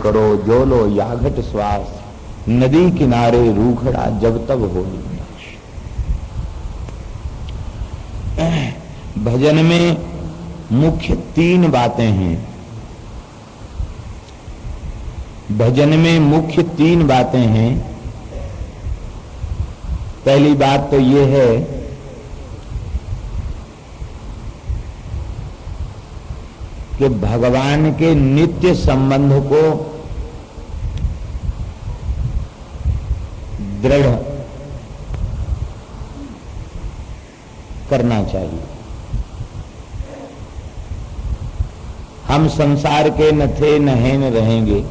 करो जो लो या घट श्वास, नदी किनारे रूखड़ा जब तब हो नाश। भजन में मुख्य 3 बातें हैं। भजन में मुख्य 3 बातें हैं। पहली बात तो ये है कि भगवान के नित्य संबंध को दृढ़ करना चाहिए। हम संसार के न थे न हैं न रहेंगे,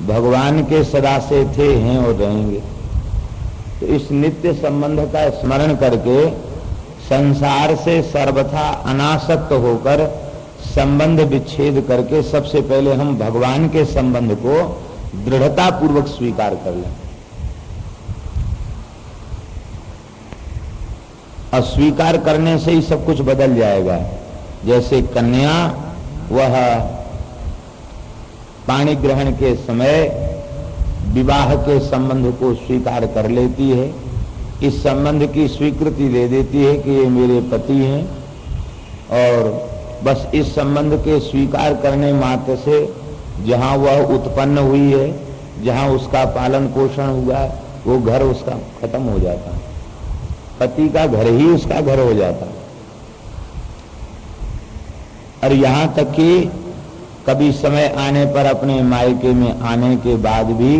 भगवान के सदा से थे हैं और रहेंगे। तो इस नित्य संबंध का स्मरण करके संसार से सर्वथा अनासक्त होकर संबंध विच्छेद करके सबसे पहले हम भगवान के संबंध को दृढ़ता पूर्वक स्वीकार कर लें। अस्वीकार करने से ही सब कुछ बदल जाएगा। जैसे कन्या वह पाणी ग्रहण के समय विवाह के संबंध को स्वीकार कर लेती है, इस संबंध की स्वीकृति दे देती है कि ये मेरे पति हैं, और बस इस संबंध के स्वीकार करने मात्र से जहां वह उत्पन्न हुई है, जहां उसका पालन पोषण हुआ है, वो घर उसका खत्म हो जाता है। पति का घर ही उसका घर हो जाता है। और यहां तक कि कभी समय आने पर अपने मायके में आने के बाद भी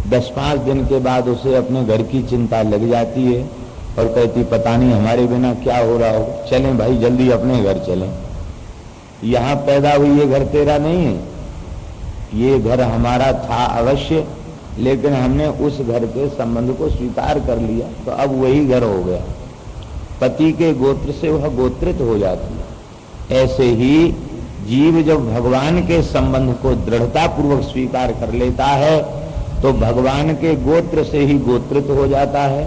10-5 दिन के बाद उसे अपने घर की चिंता लग जाती है और कहती पता नहीं हमारे बिना क्या हो रहा हो, चलें भाई जल्दी अपने घर चलें। यहां पैदा हुई ये घर तेरा नहीं है, ये घर हमारा था अवश्य, लेकिन हमने उस घर के संबंध को स्वीकार कर लिया तो अब वही घर हो गया। पति के गोत्र से वह गोत्रित हो जाती है। ऐसे ही जीव जब भगवान के संबंध को दृढ़ता पूर्वक स्वीकार कर लेता है तो भगवान के गोत्र से ही गोत्रित हो जाता है।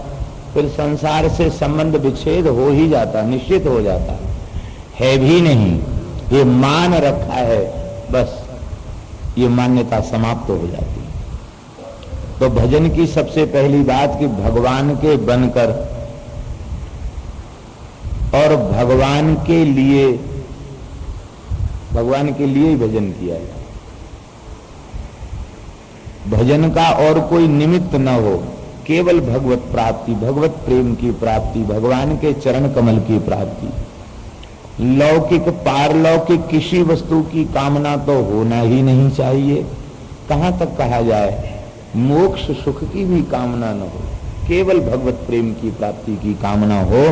फिर संसार से संबंध विच्छेद हो ही जाता, निश्चित हो जाता है भी नहीं, ये मान रखा है, बस ये मान्यता समाप्त हो जाती है। तो भजन की सबसे पहली बात कि भगवान के बनकर और भगवान के लिए ही भजन किया जाए। भजन का और कोई निमित्त न हो, केवल भगवत प्राप्ति, भगवत प्रेम की प्राप्ति, भगवान के चरण कमल की प्राप्ति। लौकिक पारलौकिक किसी वस्तु की कामना तो होना ही नहीं चाहिए। कहां तक कहा जाए मोक्ष सुख की भी कामना न हो, केवल भगवत प्रेम की प्राप्ति की कामना हो।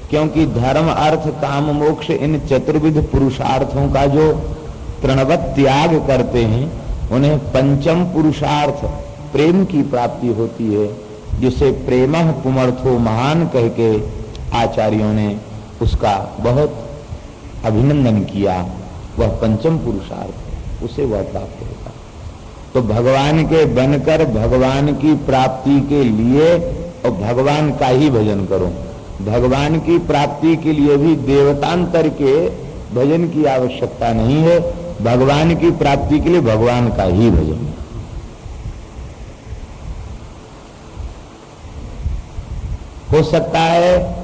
क्योंकि धर्म अर्थ काम मोक्ष इन चतुर्विध पुरुषार्थों का जो तृणवत त्याग करते हैं उन्हें पंचम पुरुषार्थ प्रेम की प्राप्ति होती है, जिसे प्रेमः पुमर्थो महान कह के आचार्यों ने उसका बहुत अभिनंदन किया। वह पंचम पुरुषार्थ, उसे वह प्राप्त होगा। तो भगवान के बनकर भगवान की प्राप्ति के लिए और भगवान का ही भजन करो। भगवान की प्राप्ति के लिए भी देवतांतर के भजन की आवश्यकता नहीं है, भगवान की प्राप्ति के लिए भगवान का ही भजन। हो सकता है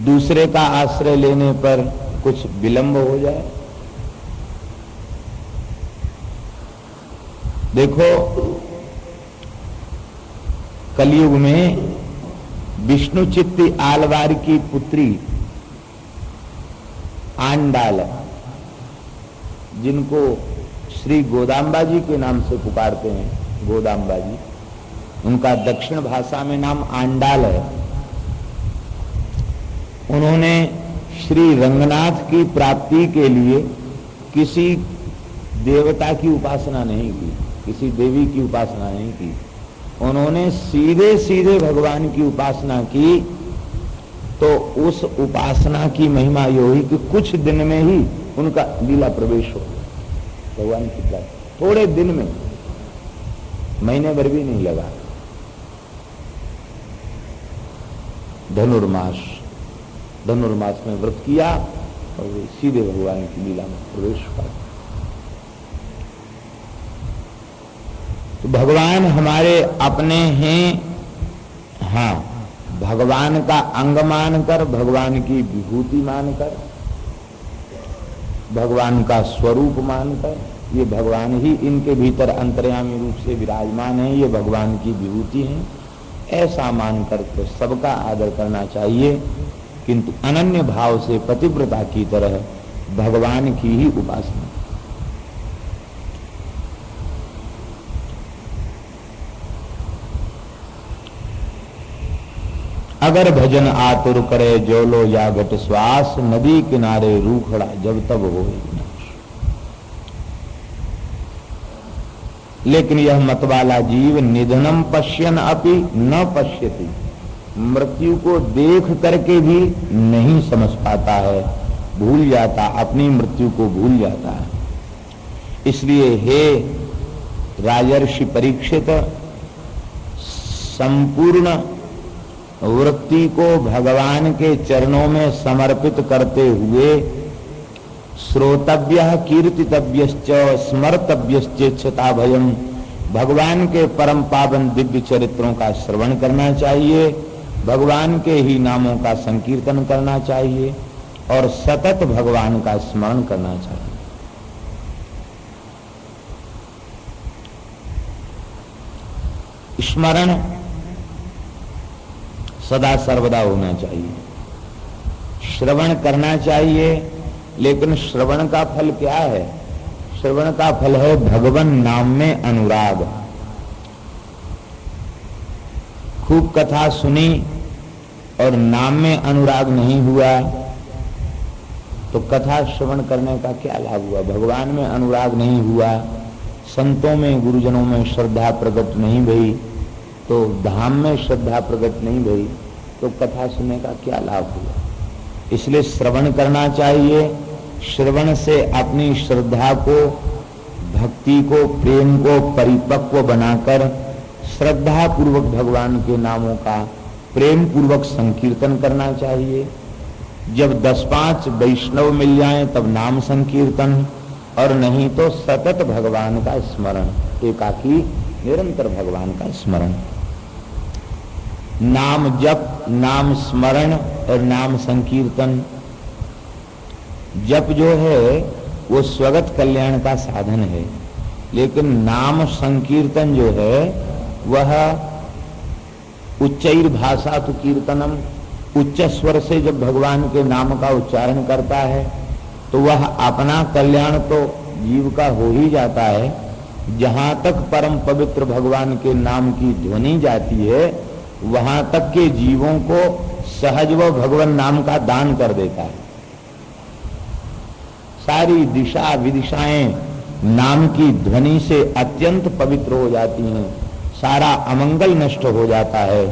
दूसरे का आश्रय लेने पर कुछ विलंब हो जाए। देखो कलयुग में विष्णु चित्ती आलवार की पुत्री आंडाल, जिनको श्री गोदाम्बा जी के नाम से पुकारते हैं, गोदाम्बा जी, उनका दक्षिण भाषा में नाम आंडाल है। उन्होंने श्री रंगनाथ की प्राप्ति के लिए किसी देवता की उपासना नहीं की, किसी देवी की उपासना नहीं की। उन्होंने सीधे सीधे भगवान की उपासना की। तो उस उपासना की महिमा ये हुई कि कुछ दिन में ही उनका लीला प्रवेश हो भगवान की प्राप्ति, थोड़े दिन में, महीने भर भी नहीं लगा। धनुर्मास में व्रत किया और वे सीधे भगवान की लीला में प्रवेश कर। तो भगवान हमारे अपने हैं, हाँ, भगवान का अंग मानकर, भगवान की विभूति मानकर, भगवान का स्वरूप मानकर, ये भगवान ही इनके भीतर अंतर्यामी रूप से विराजमान है, ये भगवान की विभूति है, ऐसा मानकर तो सबका आदर करना चाहिए, किंतु अनन्य भाव से पतिव्रता की तरह भगवान की ही उपासना। अगर भजन आतुर करे जोलो या घट श्वास, नदी किनारे रूखड़ा जब तब हो। लेकिन यह मतवाला जीव निधनम पश्यन अपि न पश्यति, मृत्यु को देख करके भी नहीं समझ पाता है, भूल जाता, अपनी मृत्यु को भूल जाता है। इसलिए हे राजर्षि परीक्षित, संपूर्ण वृत्ति को भगवान के चरणों में समर्पित करते हुए श्रोतव्य कीर्तितव्यश्च स्मर्तव्यश्चेच्छता भयम, भगवान के परम पावन दिव्य चरित्रों का श्रवण करना चाहिए, भगवान के ही नामों का संकीर्तन करना चाहिए और सतत भगवान का स्मरण करना चाहिए। स्मरण सदा सर्वदा होना चाहिए, श्रवण करना चाहिए, लेकिन श्रवण का फल क्या है? श्रवण का फल है भगवान नाम में अनुराग। खूब कथा सुनी और नाम में अनुराग नहीं हुआ तो कथा श्रवण करने का क्या लाभ हुआ? भगवान में अनुराग नहीं हुआ, संतों में गुरुजनों में श्रद्धा प्रकट नहीं भई, तो धाम में श्रद्धा प्रकट नहीं भई, तो कथा सुनने का क्या लाभ हुआ? इसलिए श्रवण करना चाहिए। श्रवण से अपनी श्रद्धा को, भक्ति को, प्रेम को परिपक्व बनाकर श्रद्धा पूर्वक भगवान के नामों का प्रेम पूर्वक संकीर्तन करना चाहिए। जब 10-5 वैष्णव मिल जाएं तब नाम संकीर्तन, और नहीं तो सतत भगवान का स्मरण, एकाकी निरंतर भगवान का स्मरण। नाम जप, नाम स्मरण और नाम संकीर्तन। जप जो है वो स्वगत कल्याण का साधन है, लेकिन नाम संकीर्तन जो है वह उच्चैर भाषा तो कीर्तनम, उच्च स्वर से जब भगवान के नाम का उच्चारण करता है तो वह अपना कल्याण तो जीव का हो ही जाता है, जहां तक परम पवित्र भगवान के नाम की ध्वनि जाती है वहां तक के जीवों को सहज व भगवान नाम का दान कर देता है। सारी दिशा विदिशाएं नाम की ध्वनि से अत्यंत पवित्र हो जाती हैं, सारा अमंगल नष्ट हो जाता है।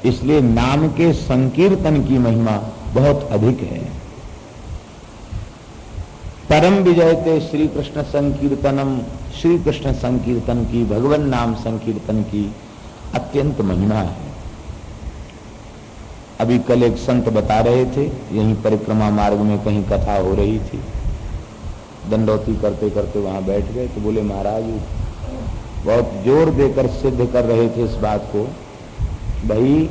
इसलिए नाम के संकीर्तन की महिमा बहुत अधिक है। परम विजयते श्री कृष्ण संकीर्तनम, श्री कृष्ण संकीर्तन की, भगवान नाम संकीर्तन की अत्यंत महिमा है। अभी कल एक संत बता रहे थे, यहीं परिक्रमा मार्ग में कहीं कथा हो रही थी, दंडौती करते करते वहां बैठ गए तो बोले महाराज बहुत जोर देकर सिद्ध कर रहे थे इस बात को, भाई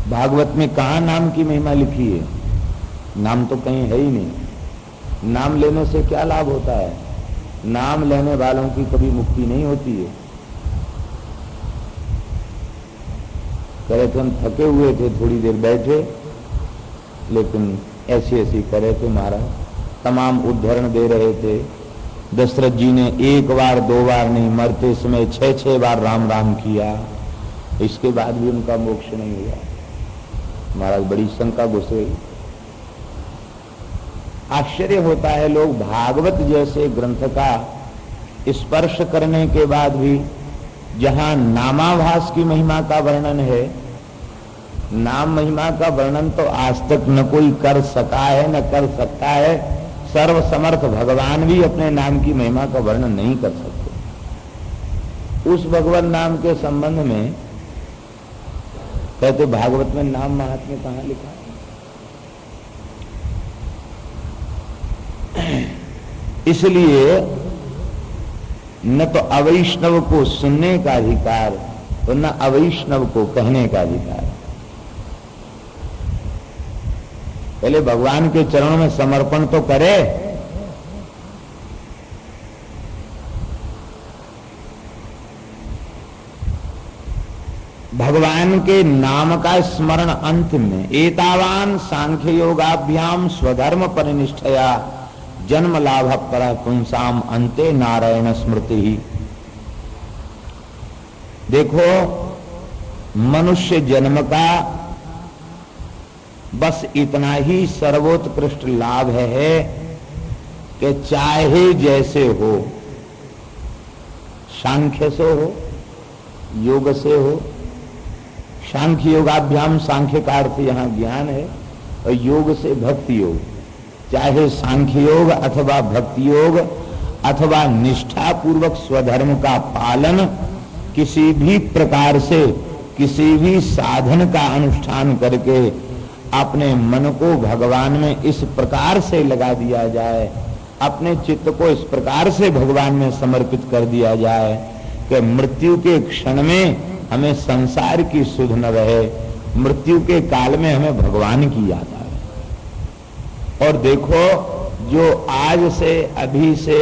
भागवत में कहाँ नाम की महिमा लिखी है? नाम तो कहीं है ही नहीं। नाम लेने से क्या लाभ होता है? नाम लेने वालों की कभी मुक्ति नहीं होती है। कह रहे थे हम थके हुए थे, थोड़ी देर बैठे, लेकिन ऐसी ऐसी करे थे महाराज, तमाम उद्धरण दे रहे थे। दशरथ जी ने 1 बार 2 बार नहीं, मरते समय 6-6 बार राम राम किया, इसके बाद भी उनका मोक्ष नहीं हुआ। महाराज बड़ी शंका घुस गई। आश्चर्य होता है, लोग भागवत जैसे ग्रंथ का स्पर्श करने के बाद भी, जहां नामाभास की महिमा का वर्णन है, नाम महिमा का वर्णन तो आज तक न कोई कर सका है न कर सकता है। सर्वसमर्थ भगवान भी अपने नाम की महिमा का वर्णन नहीं कर सकते। उस भगवान नाम के संबंध में कहते भागवत में नाम महात्म्य कहाँ लिखा है? इसलिए न तो अवैष्णव को सुनने का अधिकार और न अवैष्णव को कहने का अधिकार। पहले भगवान के चरणों में समर्पण तो करे। भगवान के नाम का स्मरण अंत में एतावान सांख्य योगाभ्याम स्वधर्म परिनिष्ठया जन्म लाभ पर पुंसाम अंते नारायण स्मृति ही। देखो, मनुष्य जन्म का बस इतना ही सर्वोत्कृष्ट लाभ है कि चाहे जैसे हो, सांख्य से हो, योग से हो। सांख्य योगाभ्याम, सांख्य का अर्थ यहां ज्ञान है, और योग से भक्ति योग। चाहे सांख्य योग अथवा भक्ति योग अथवा निष्ठा पूर्वक स्वधर्म का पालन, किसी भी प्रकार से किसी भी साधन का अनुष्ठान करके अपने मन को भगवान में इस प्रकार से लगा दिया जाए, अपने चित्त को इस प्रकार से भगवान में समर्पित कर दिया जाए कि मृत्यु के क्षण में हमें संसार की सुध न रहे, मृत्यु के काल में हमें भगवान की याद आए। और देखो, जो आज से अभी से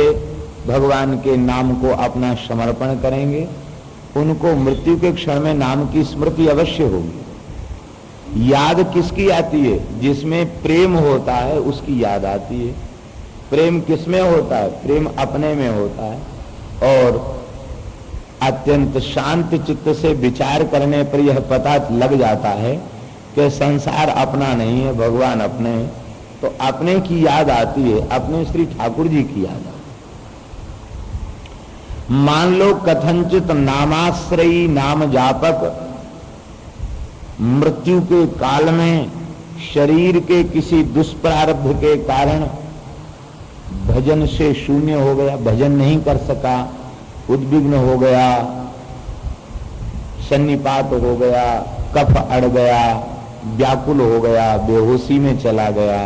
भगवान के नाम को अपना समर्पण करेंगे, उनको मृत्यु के क्षण में नाम की स्मृति अवश्य होगी। याद किसकी आती है? जिसमें प्रेम होता है उसकी याद आती है। प्रेम किसमें होता है? प्रेम अपने में होता है। और अत्यंत शांत चित्त से विचार करने पर यह पता लग जाता है कि संसार अपना नहीं है, भगवान अपने हैं। तो अपने की याद आती है, अपने श्री ठाकुर जी की याद आती है। मान लो कथनचित नामाश्रयी नाम जापक मृत्यु के काल में शरीर के किसी दुष्प्रारब्ध के कारण भजन से शून्य हो गया, भजन नहीं कर सका, उद्विग्न हो गया, सन्निपात हो गया, कफ अड़ गया, व्याकुल हो गया, बेहोशी में चला गया,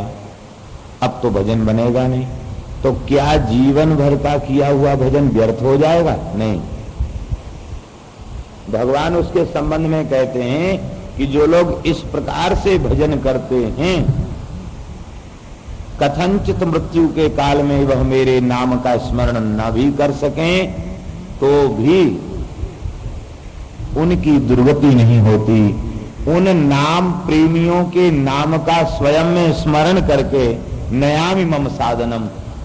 अब तो भजन बनेगा नहीं। तो क्या जीवन भर का किया हुआ भजन व्यर्थ हो जाएगा? नहीं। भगवान उसके संबंध में कहते हैं कि जो लोग इस प्रकार से भजन करते हैं, कथनचित मृत्यु के काल में वह मेरे नाम का स्मरण न भी कर सकें तो भी उनकी दुर्गति नहीं होती। उन नाम प्रेमियों के नाम का स्वयं में स्मरण करके नयामि मम साधनम,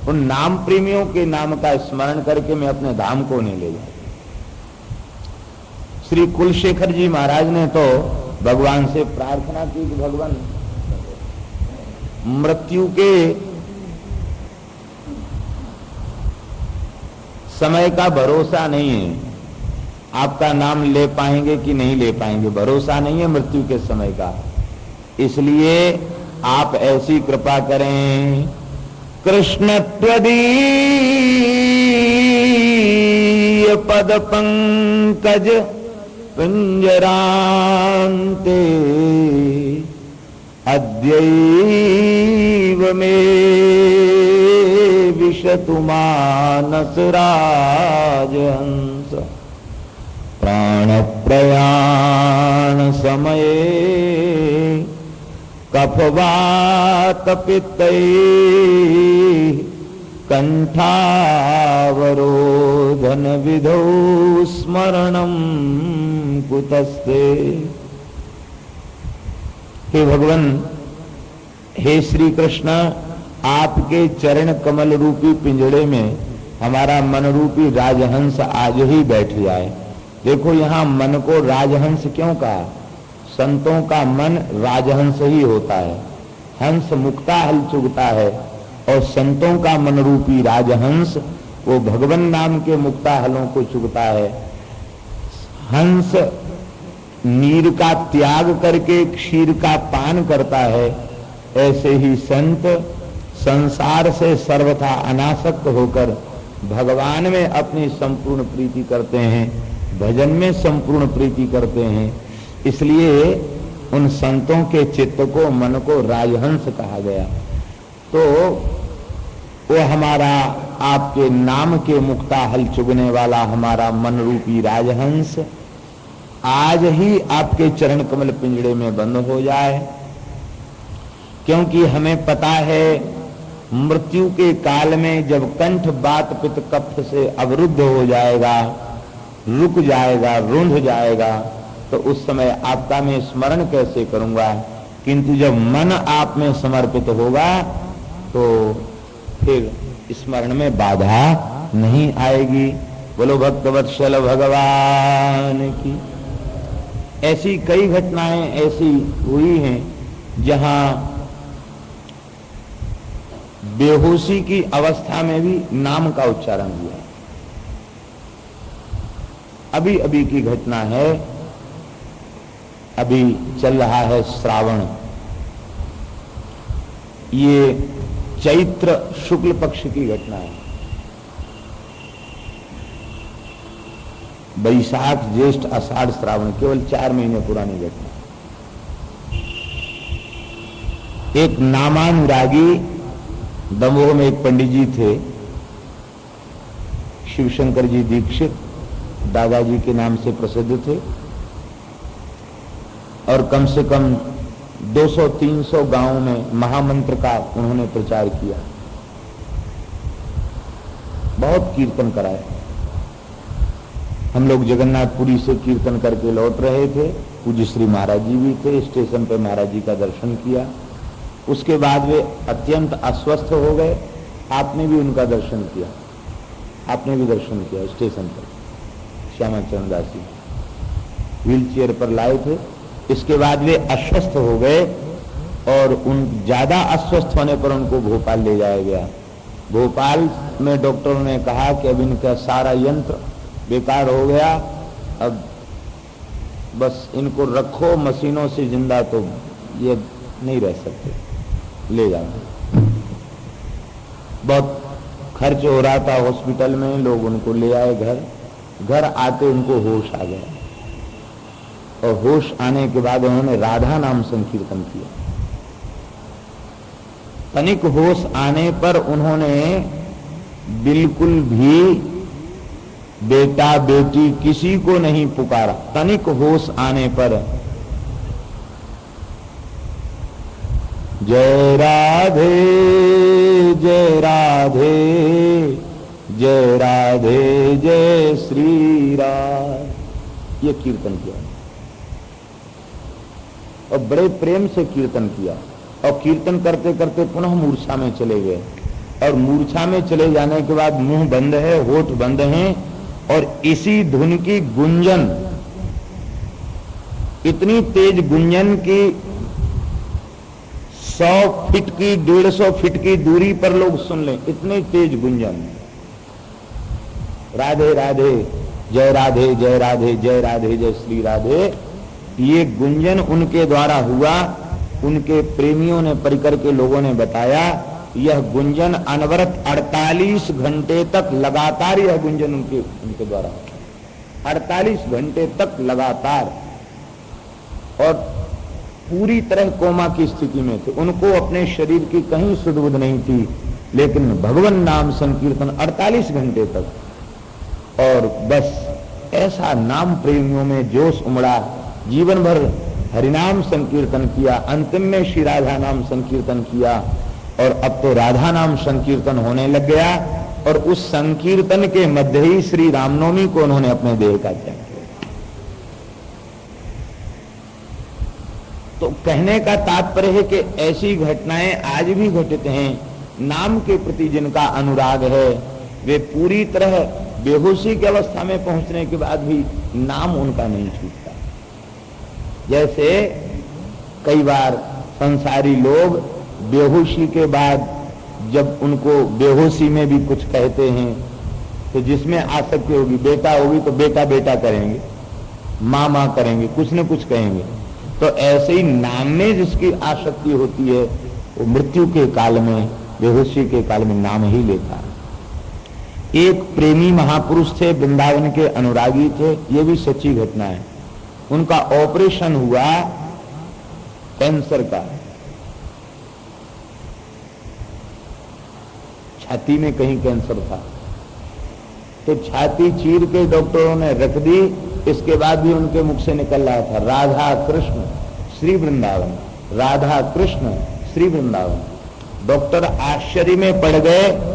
उन नाम प्रेमियों के नाम का स्मरण करके मैं अपने धाम को नहीं ले जाऊं। श्री कुलशेखर जी महाराज ने तो भगवान से प्रार्थना की कि भगवान, मृत्यु के समय का भरोसा नहीं है, आपका नाम ले पाएंगे कि नहीं ले पाएंगे, भरोसा नहीं है मृत्यु के समय का। इसलिए आप ऐसी कृपा करें, कृष्ण त्वदीय पद पंकज पिंजरान्ते अद्यैव मे विशतु मानस राजहंस प्राण प्रयाण समये कफवात पित्तै कंठावरोधन विधौ स्मरणम कुतस्ते। हे भगवान, हे श्री कृष्ण, आपके चरण कमल रूपी पिंजड़े में हमारा मन रूपी राजहंस आज ही बैठ जाए। देखो, यहाँ मन को राजहंस क्यों कहा? संतों का मन राजहंस ही होता है। हंस मुक्ता हल चुगता है और संतों का मन रूपी राजहंस वो भगवान नाम के मुक्ता हलों को चुगता है। हंस नीर का त्याग करके क्षीर का पान करता है, ऐसे ही संत संसार से सर्वथा अनासक्त होकर भगवान में अपनी संपूर्ण प्रीति करते हैं, भजन में संपूर्ण प्रीति करते हैं। इसलिए उन संतों के चित्त को, मन को राजहंस कहा गया। तो वो हमारा आपके नाम के मुक्ता हल चुगने वाला हमारा मन रूपी राजहंस आज ही आपके चरण कमल पिंजड़े में बंद हो जाए, क्योंकि हमें पता है मृत्यु के काल में जब कंठ बात पित्त कफ से अवरुद्ध हो जाएगा, रुक जाएगा, रूंध जाएगा, तो उस समय आपका मैं स्मरण कैसे करूंगा। किंतु जब मन आप में समर्पित होगा तो फिर स्मरण में बाधा नहीं आएगी। बोलो भक्तवत्सल भगवान की। ऐसी कई घटनाएं ऐसी हुई हैं जहां बेहोशी की अवस्था में भी नाम का उच्चारण हुआ। अभी अभी की घटना है, अभी चल रहा है श्रावण, ये चैत्र शुक्ल पक्ष की घटना है। बैसाख ज्येष्ठ आषाढ़ श्रावण केवल 4 महीने पुरानी घटना। एक नामानुरागी दमोह में एक पंडित जी थे, शिवशंकर जी दीक्षित, दादाजी के नाम से प्रसिद्ध थे और कम से कम 200-300 गांवों में महामंत्र का उन्होंने प्रचार किया, बहुत कीर्तन कराया। हम लोग जगन्नाथपुरी से कीर्तन करके लौट रहे थे, पूज्य श्री महाराज जी भी थे, स्टेशन पे महाराज जी का दर्शन किया। उसके बाद वे अत्यंत अस्वस्थ हो गए, आपने भी उनका दर्शन किया, आपने भी दर्शन किया स्टेशन पर। श्यामा चरण दास जी व्हील चेयर पर लाए थे। इसके बाद वे अस्वस्थ हो गए और उन ज्यादा अस्वस्थ होने पर उनको भोपाल ले जाया गया। भोपाल में डॉक्टरों ने कहा कि अब इनका सारा यंत्र बेकार हो गया, अब बस इनको रखो मशीनों से जिंदा, तो ये नहीं रह सकते, ले जाओ। बहुत खर्च हो रहा था हॉस्पिटल में, लोग उनको ले आए घर। घर आते उनको होश आ गया और होश आने के बाद उन्होंने राधा नाम संकीर्तन किया। तनिक होश आने पर उन्होंने बिल्कुल भी बेटा बेटी किसी को नहीं पुकारा। तनिक होश आने पर जय राधे जय राधे जय राधे जय श्री राम, ये कीर्तन किया और बड़े प्रेम से कीर्तन किया। और कीर्तन करते करते पुनः मूर्छा में चले गए और मूर्छा में चले जाने के बाद मुंह बंद है, होठ बंद हैं और इसी धुन की गुंजन, इतनी तेज गुंजन की 100 फीट की 150 फीट की दूरी पर लोग सुन लें, इतनी तेज गुंजन। राधे राधे जय राधे जय राधे जय राधे जय श्री राधे, ये गुंजन उनके द्वारा हुआ। उनके प्रेमियों ने, परिकर के लोगों ने बताया, यह गुंजन अनवरत 48 घंटे तक लगातार, यह गुंजन उनके द्वारा 48 घंटे तक लगातार, और पूरी तरह कोमा की स्थिति में थे। उनको अपने शरीर की कहीं सुध-बुध नहीं थी, लेकिन भगवान नाम संकीर्तन 48 घंटे तक। और बस ऐसा नाम प्रेमियों में जोश उमड़ा, जीवन भर हरिनाम संकीर्तन किया, अंतिम में श्री राधा नाम संकीर्तन किया और अब तो राधा नाम संकीर्तन होने लग गया। और उस संकीर्तन के मध्य ही श्री रामनवमी को उन्होंने अपने देह का त्याग किया। तो कहने का तात्पर्य है कि ऐसी घटनाएं आज भी घटित हैं। नाम के प्रति जिनका अनुराग है वे पूरी तरह बेहोशी की अवस्था में पहुंचने के बाद भी नाम उनका नहीं छूटता। जैसे कई बार संसारी लोग बेहोशी के बाद जब उनको बेहोशी में भी कुछ कहते हैं तो जिसमें आसक्ति होगी, बेटा होगी तो बेटा बेटा करेंगे, माँ माँ करेंगे, कुछ न कुछ कहेंगे। तो ऐसे ही नाम में जिसकी आसक्ति होती है वो मृत्यु के काल में, बेहोशी के काल में नाम ही लेता है। एक प्रेमी महापुरुष थे, वृंदावन के अनुरागी थे, ये भी सच्ची घटना है। उनका ऑपरेशन हुआ कैंसर का, छाती में कहीं कैंसर था, तो छाती चीर के डॉक्टरों ने रख दी। इसके बाद भी उनके मुख से निकल रहा था राधा कृष्ण श्री वृंदावन, राधा कृष्ण श्री वृंदावन। डॉक्टर आश्चर्य में पड़ गए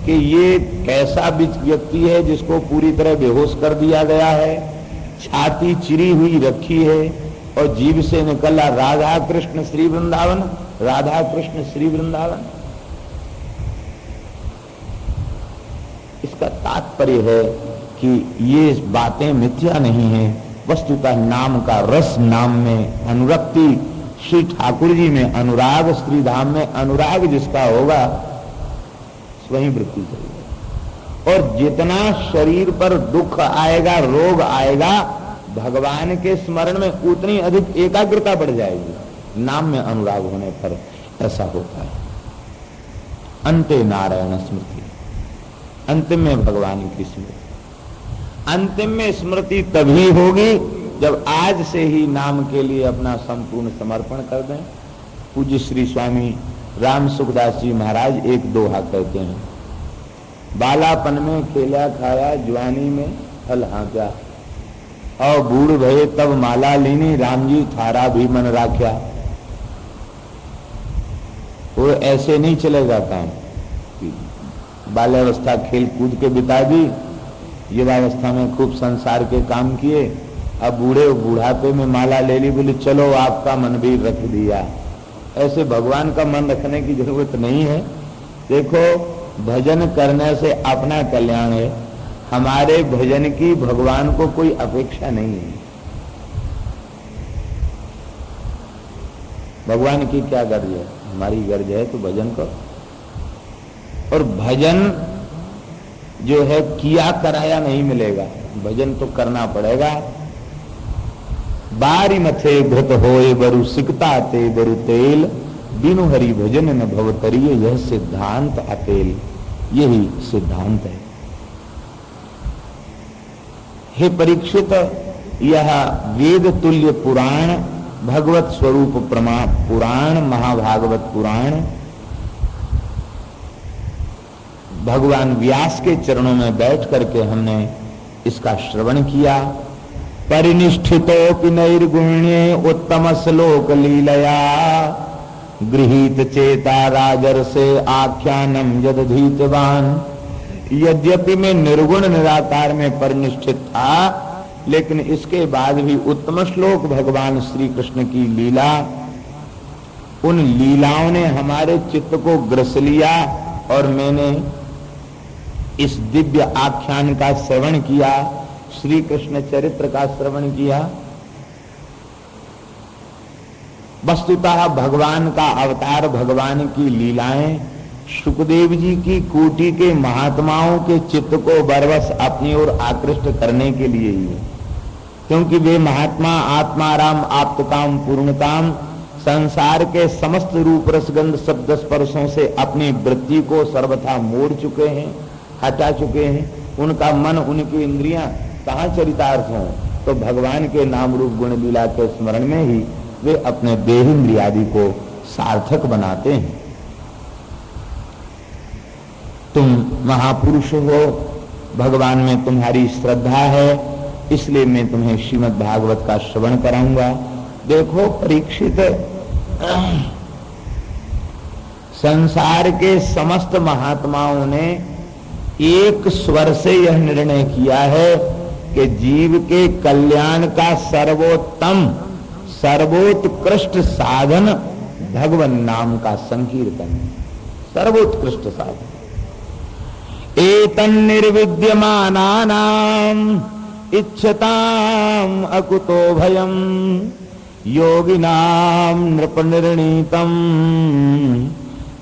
कि ये कैसा व्यक्ति है जिसको पूरी तरह बेहोश कर दिया गया है, छाती चिरी हुई रखी है और जीभ से निकला राधा कृष्ण श्री वृंदावन, राधा कृष्ण श्री वृंदावन। इसका तात्पर्य है कि ये बातें मिथ्या नहीं है। वस्तुतः नाम का रस, नाम में अनुरक्ति, श्री ठाकुर जी में अनुराग, श्री धाम में अनुराग जिसका होगा वही वृत्ति करेगा। और जितना शरीर पर दुख आएगा, रोग आएगा, भगवान के स्मरण में उतनी अधिक एकाग्रता बढ़ जाएगी। नाम में अनुराग होने पर ऐसा होता है। अंते नारायण स्मृति, अंतिम में भगवान की स्मृति। अंतिम में स्मृति तभी होगी जब आज से ही नाम के लिए अपना संपूर्ण समर्पण कर दें। पूज्य श्री स्वामी राम सुखदास जी महाराज एक दोहा कहते हैं, बालापन में खेला खाया, जवानी में फल हाँका, और बूढ़ भये तब माला लीनी, राम जी थारा भी मन राख्या। वो ऐसे नहीं चलेगा काम। बाल्यावस्था खेल कूद के बिता दी, युवावस्था में खूब संसार के काम किए, अब बूढ़े बुढ़ापे में माला ले ली, बोले चलो आपका मन भी रख दिया। ऐसे भगवान का मन रखने की जरूरत नहीं है। देखो, भजन करने से अपना कल्याण है, हमारे भजन की भगवान को कोई अपेक्षा नहीं है। भगवान की क्या गर्ज है? हमारी गर्ज है तो भजन करो। और भजन जो है किया कराया नहीं मिलेगा, भजन तो करना पड़ेगा। बारी मथे घृत होए बरु सिकता ते बरु तेल, बिनु हरि भजन न भवतरिये, यह सिद्धांत अकेल। यही सिद्धांत है। हे परीक्षित, यह वेद तुल्य पुराण, भगवत स्वरूप पुराण, महाभागवत पुराण भगवान व्यास के चरणों में बैठ करके हमने इसका श्रवण किया। परिनिष्ठितो नैर्गुण्ये उत्तम श्लोक लीलया, गृहीत चेता राजर से आख्यानम यदधीतवान। यद्यपि मैं निर्गुण निराकार में परिनिष्ठित था, लेकिन इसके बाद भी उत्तम श्लोक भगवान श्री कृष्ण की लीला, उन लीलाओं ने हमारे चित्त को ग्रस लिया और मैंने इस दिव्य आख्यान का श्रवण किया, श्री कृष्ण चरित्र का श्रवण किया। वस्तुतः भगवान का अवतार, भगवान की लीलाएं सुखदेव जी की कोटि के महात्माओं के चित्त को बरबस अपनी ओर आकृष्ट करने के लिए ही है। क्योंकि वे महात्मा आत्माराम, आप्तकाम, पूर्णकाम, संसार के समस्त रूप रसगंध शब्द स्पर्शों से अपनी वृत्ति को सर्वथा मोड़ चुके हैं, हटा चुके हैं। उनका मन, उनकी इंद्रियां कहाँ चरितार्थ हों, तो भगवान के नाम रूप गुण लीला के स्मरण में ही वे अपने देहेंद्रियादि को सार्थक बनाते हैं। तुम महापुरुष हो, भगवान में तुम्हारी श्रद्धा है, इसलिए मैं तुम्हें श्रीमद् भागवत का श्रवण कराऊंगा। देखो परीक्षित, संसार के समस्त महात्माओं ने एक स्वर से यह निर्णय किया है कि जीव के कल्याण का सर्वोत्तम, सर्वोत्कृष्ट साधन भगवान नाम का संकीर्तन, सर्वोत्कृष्ट साधन। एतन् निर्विद्यमानानाम् इच्छताम् अकुतो भयम्, योगिनां नृपनिर्णीतम्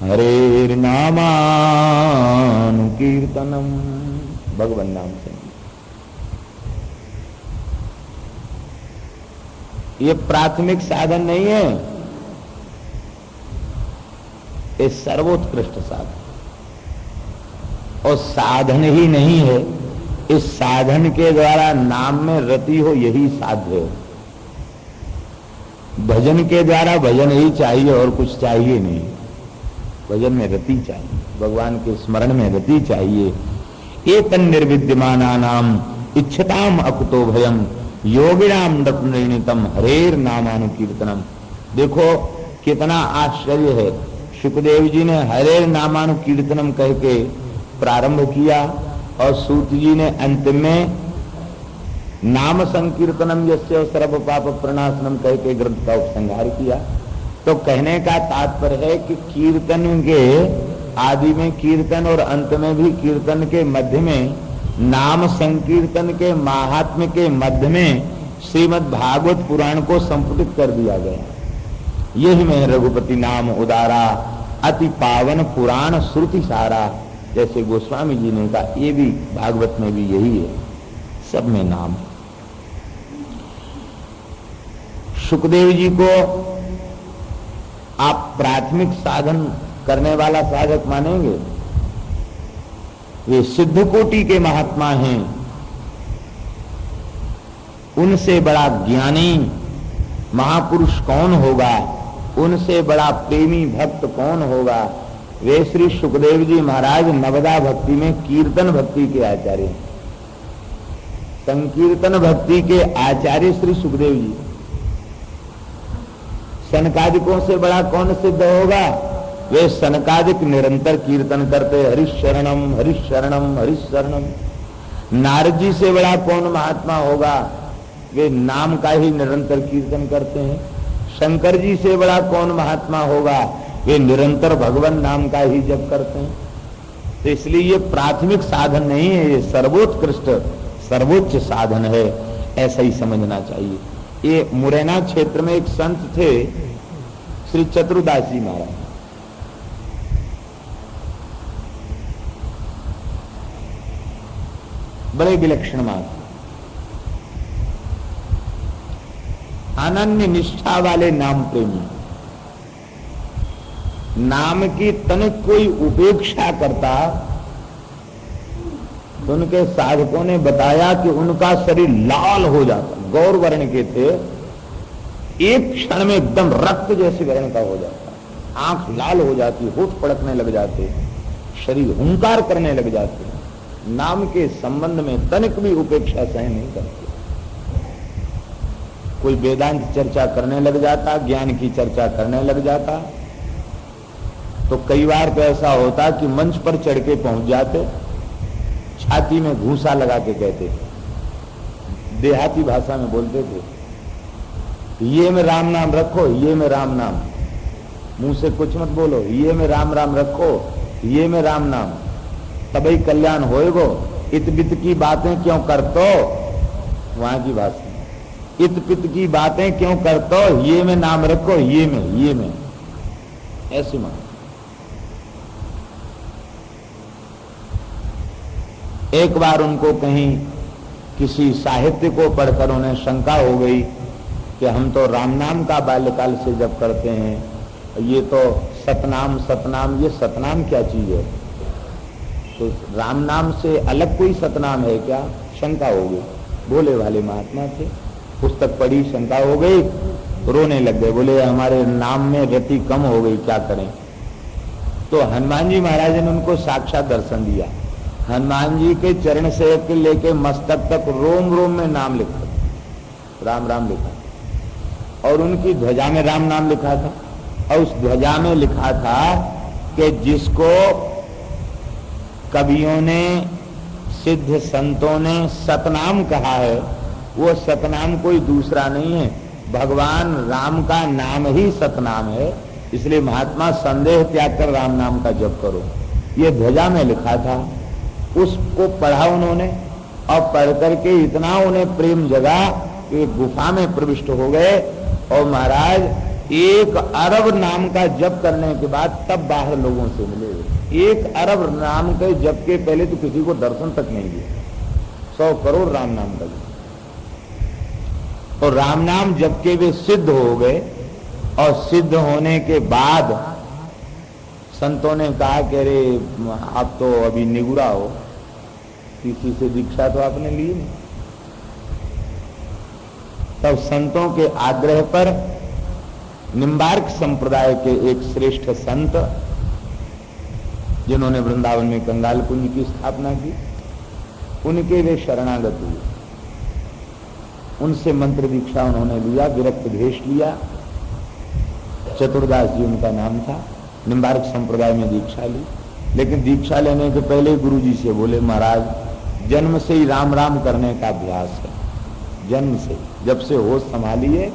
हरेर्नामानुकीर्तनम्। भगवान नाम से ये प्राथमिक साधन नहीं है, ये सर्वोत्कृष्ट साधन। और साधन ही नहीं है, इस साधन के द्वारा नाम में रति हो, यही साध्य है। भजन के द्वारा भजन ही चाहिए और कुछ चाहिए नहीं। भजन में रति चाहिए, भगवान के स्मरण में रति चाहिए। एतन निर्विद्यमानानाम इच्छताम अकुतो भयम योगिनाम नृणीतम हरेर नामानुकीर्तनम। देखो कितना आश्चर्य है, सुखदेव जी ने हरेर नामानुकीर्तनम कह के प्रारंभ किया और सूत जी ने अंत में नाम संकीर्तनम यस्य सर्व पाप प्रणाशनम कह के ग्रंथ का उपसंहार किया। तो कहने का तात्पर्य है कि कीर्तन के आदि में कीर्तन और अंत में भी कीर्तन के मध्य में नाम संकीर्तन के महात्म्य के मध्य में श्रीमद् भागवत पुराण को संपुटित कर दिया गया। यही में रघुपति नाम उदारा अति पावन पुराण श्रुति सारा, जैसे गोस्वामी जी ने कहा, ये भी भागवत में भी यही है, सब में नाम। सुखदेव जी को आप प्राथमिक साधन करने वाला साधक मानेंगे? वे सिद्ध कोटि के महात्मा हैं, उनसे बड़ा ज्ञानी महापुरुष कौन होगा, उनसे बड़ा प्रेमी भक्त कौन होगा? वे श्री सुखदेव जी महाराज नवदा भक्ति में कीर्तन भक्ति के आचार्य हैं, संकीर्तन भक्ति के आचार्य श्री सुखदेव जी। सनकादिकों से बड़ा कौन सिद्ध होगा? वे सनकादिक निरंतर कीर्तन करते, हरिशरणम हरिशरणम हरिशरणम। नारद जी से बड़ा कौन महात्मा होगा? वे नाम का ही निरंतर कीर्तन करते हैं। शंकर जी से बड़ा कौन महात्मा होगा? वे निरंतर भगवान नाम का ही जप करते हैं। तो इसलिए ये प्राथमिक साधन नहीं है, ये सर्वोत्कृष्ट सर्वोच्च साधन है, ऐसा ही समझना चाहिए। ये मुरैना क्षेत्र में एक संत थे श्री चतुर्दास जी महाराज, बड़े विलक्षण महात्मा, अनन्य निष्ठा वाले नाम प्रेमी। नाम की तनिक कोई उपेक्षा करता तो उनके साधकों ने बताया कि उनका शरीर लाल हो जाता, गौर वर्ण के थे, एक क्षण में एकदम रक्त जैसे वर्ण का हो जाता, आंख लाल हो जाती, होठ फड़कने लग जाते, शरीर हुंकार करने लग जाते, नाम के संबंध में तनिक भी उपेक्षा सहन नहीं करते। कोई वेदांत चर्चा करने लग जाता, ज्ञान की चर्चा करने लग जाता, तो कई बार तो ऐसा होता कि मंच पर चढ़ के पहुंच जाते, छाती में घूसा लगा के कहते, देहाती भाषा में बोलते थे, ये में राम नाम रखो, ये में राम नाम, मुंह से कुछ मत बोलो, ये में राम राम रखो, ये में राम नाम, तभी कल्याण होएगो। इत पित की बातें क्यों करतो, वहां की भाषा, इत पित की बातें क्यों करतो, ये में नाम रखो, ये में ऐसी मान। एक बार उनको कहीं किसी साहित्य को पढ़कर उन्हें शंका हो गई कि हम तो राम नाम का बाल्यकाल से जप करते हैं, ये तो सतनाम सतनाम, ये सतनाम क्या चीज है? तो राम नाम से अलग कोई सतनाम है क्या? शंका हो गई। भोले वाले महात्मा थे, पुस्तक पढ़ी, शंका हो गई, रोने लग गए, बोले हमारे नाम में रति कम हो गई, क्या करें? तो हनुमान जी महाराज ने उनको साक्षात दर्शन दिया। हनुमान जी के चरण से लेके मस्तक तक रोम रोम में नाम लिखा, राम राम लिखा, और उनकी ध्वजा में राम नाम लिखा था, और उस ध्वजा में लिखा था कि जिसको कवियों ने, सिद्ध संतों ने सतनाम कहा है, वो सतनाम कोई दूसरा नहीं है, भगवान राम का नाम ही सतनाम है। इसलिए महात्मा संदेह त्याग कर राम नाम का जप करो, ये ध्वजा में लिखा था। उसको पढ़ा उन्होंने, और पढ़ करके इतना उन्हें प्रेम जगा कि गुफा में प्रविष्ट हो गए, और महाराज 1 अरब नाम का जप करने के बाद तब बाहर लोगों से मिले। 1 अरब नाम के जप के पहले तो किसी को दर्शन तक नहीं दिया। 100 करोड़ राम नाम का जप, और राम नाम जप के वे सिद्ध हो गए, और सिद्ध होने के बाद संतों ने कहा कि अरे आप तो अभी निगुरा हो, किसी से दीक्षा तो आपने ली नहीं। तब संतों के आग्रह पर निम्बार्क संप्रदाय के एक श्रेष्ठ संत जिन्होंने वृंदावन में कंगाल कुंज की स्थापना की, उनके वे शरणागत हुए। उनसे मंत्र दीक्षा उन्होंने लिया, विरक्त भेष लिया। चतुर्दास जी उनका नाम था। निम्बार्क संप्रदाय में दीक्षा ली, लेकिन दीक्षा लेने के पहले गुरु जी से बोले, महाराज जन्म से ही राम राम करने का अभ्यास है। जन्म से, जब से होश संभालिए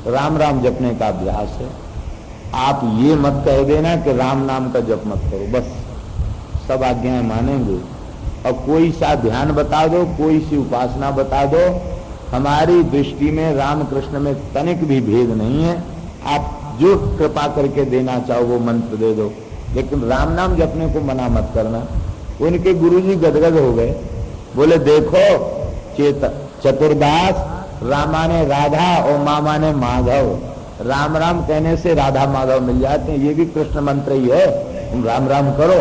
राम राम जपने का अभ्यास है। आप ये मत कह देना कि राम नाम का जप मत करो, बस सब आज्ञाएं मानेंगे। और कोई सा ध्यान बता दो, कोई सी उपासना बता दो, हमारी दृष्टि में राम कृष्ण में तनिक भी भेद नहीं है। आप जो कृपा करके देना चाहो वो मंत्र दे दो, लेकिन राम नाम जपने को मना मत करना। उनके गुरुजी गदगद हो गए, बोले देखो चतुर्दास, रामा ने राधा और मामा ने माधव, राम राम कहने से राधा माधव मिल जाते हैं, ये भी कृष्ण मंत्र ही है, तुम राम राम करो।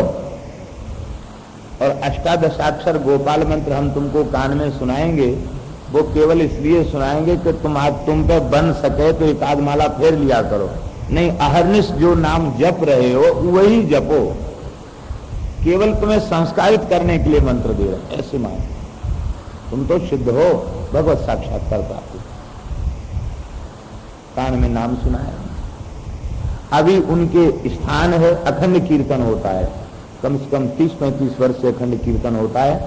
और अष्टादशाक्षर गोपाल मंत्र हम तुमको कान में सुनाएंगे, वो केवल इसलिए सुनाएंगे कि तुम पे बन सके तो एक आध माला फेर लिया करो, नहीं अहरनिश जो नाम जप रहे हो वही जपो। केवल तुम्हें संस्कारित करने के लिए मंत्र दे रहे, ऐसे मान तुम तो शुद्ध हो, भगवत साक्षात्कार प्राप्त। कान में नाम सुनाया। अभी उनके स्थान है, अखंड कीर्तन होता है, कम से कम 30-35 वर्ष से अखंड कीर्तन होता है।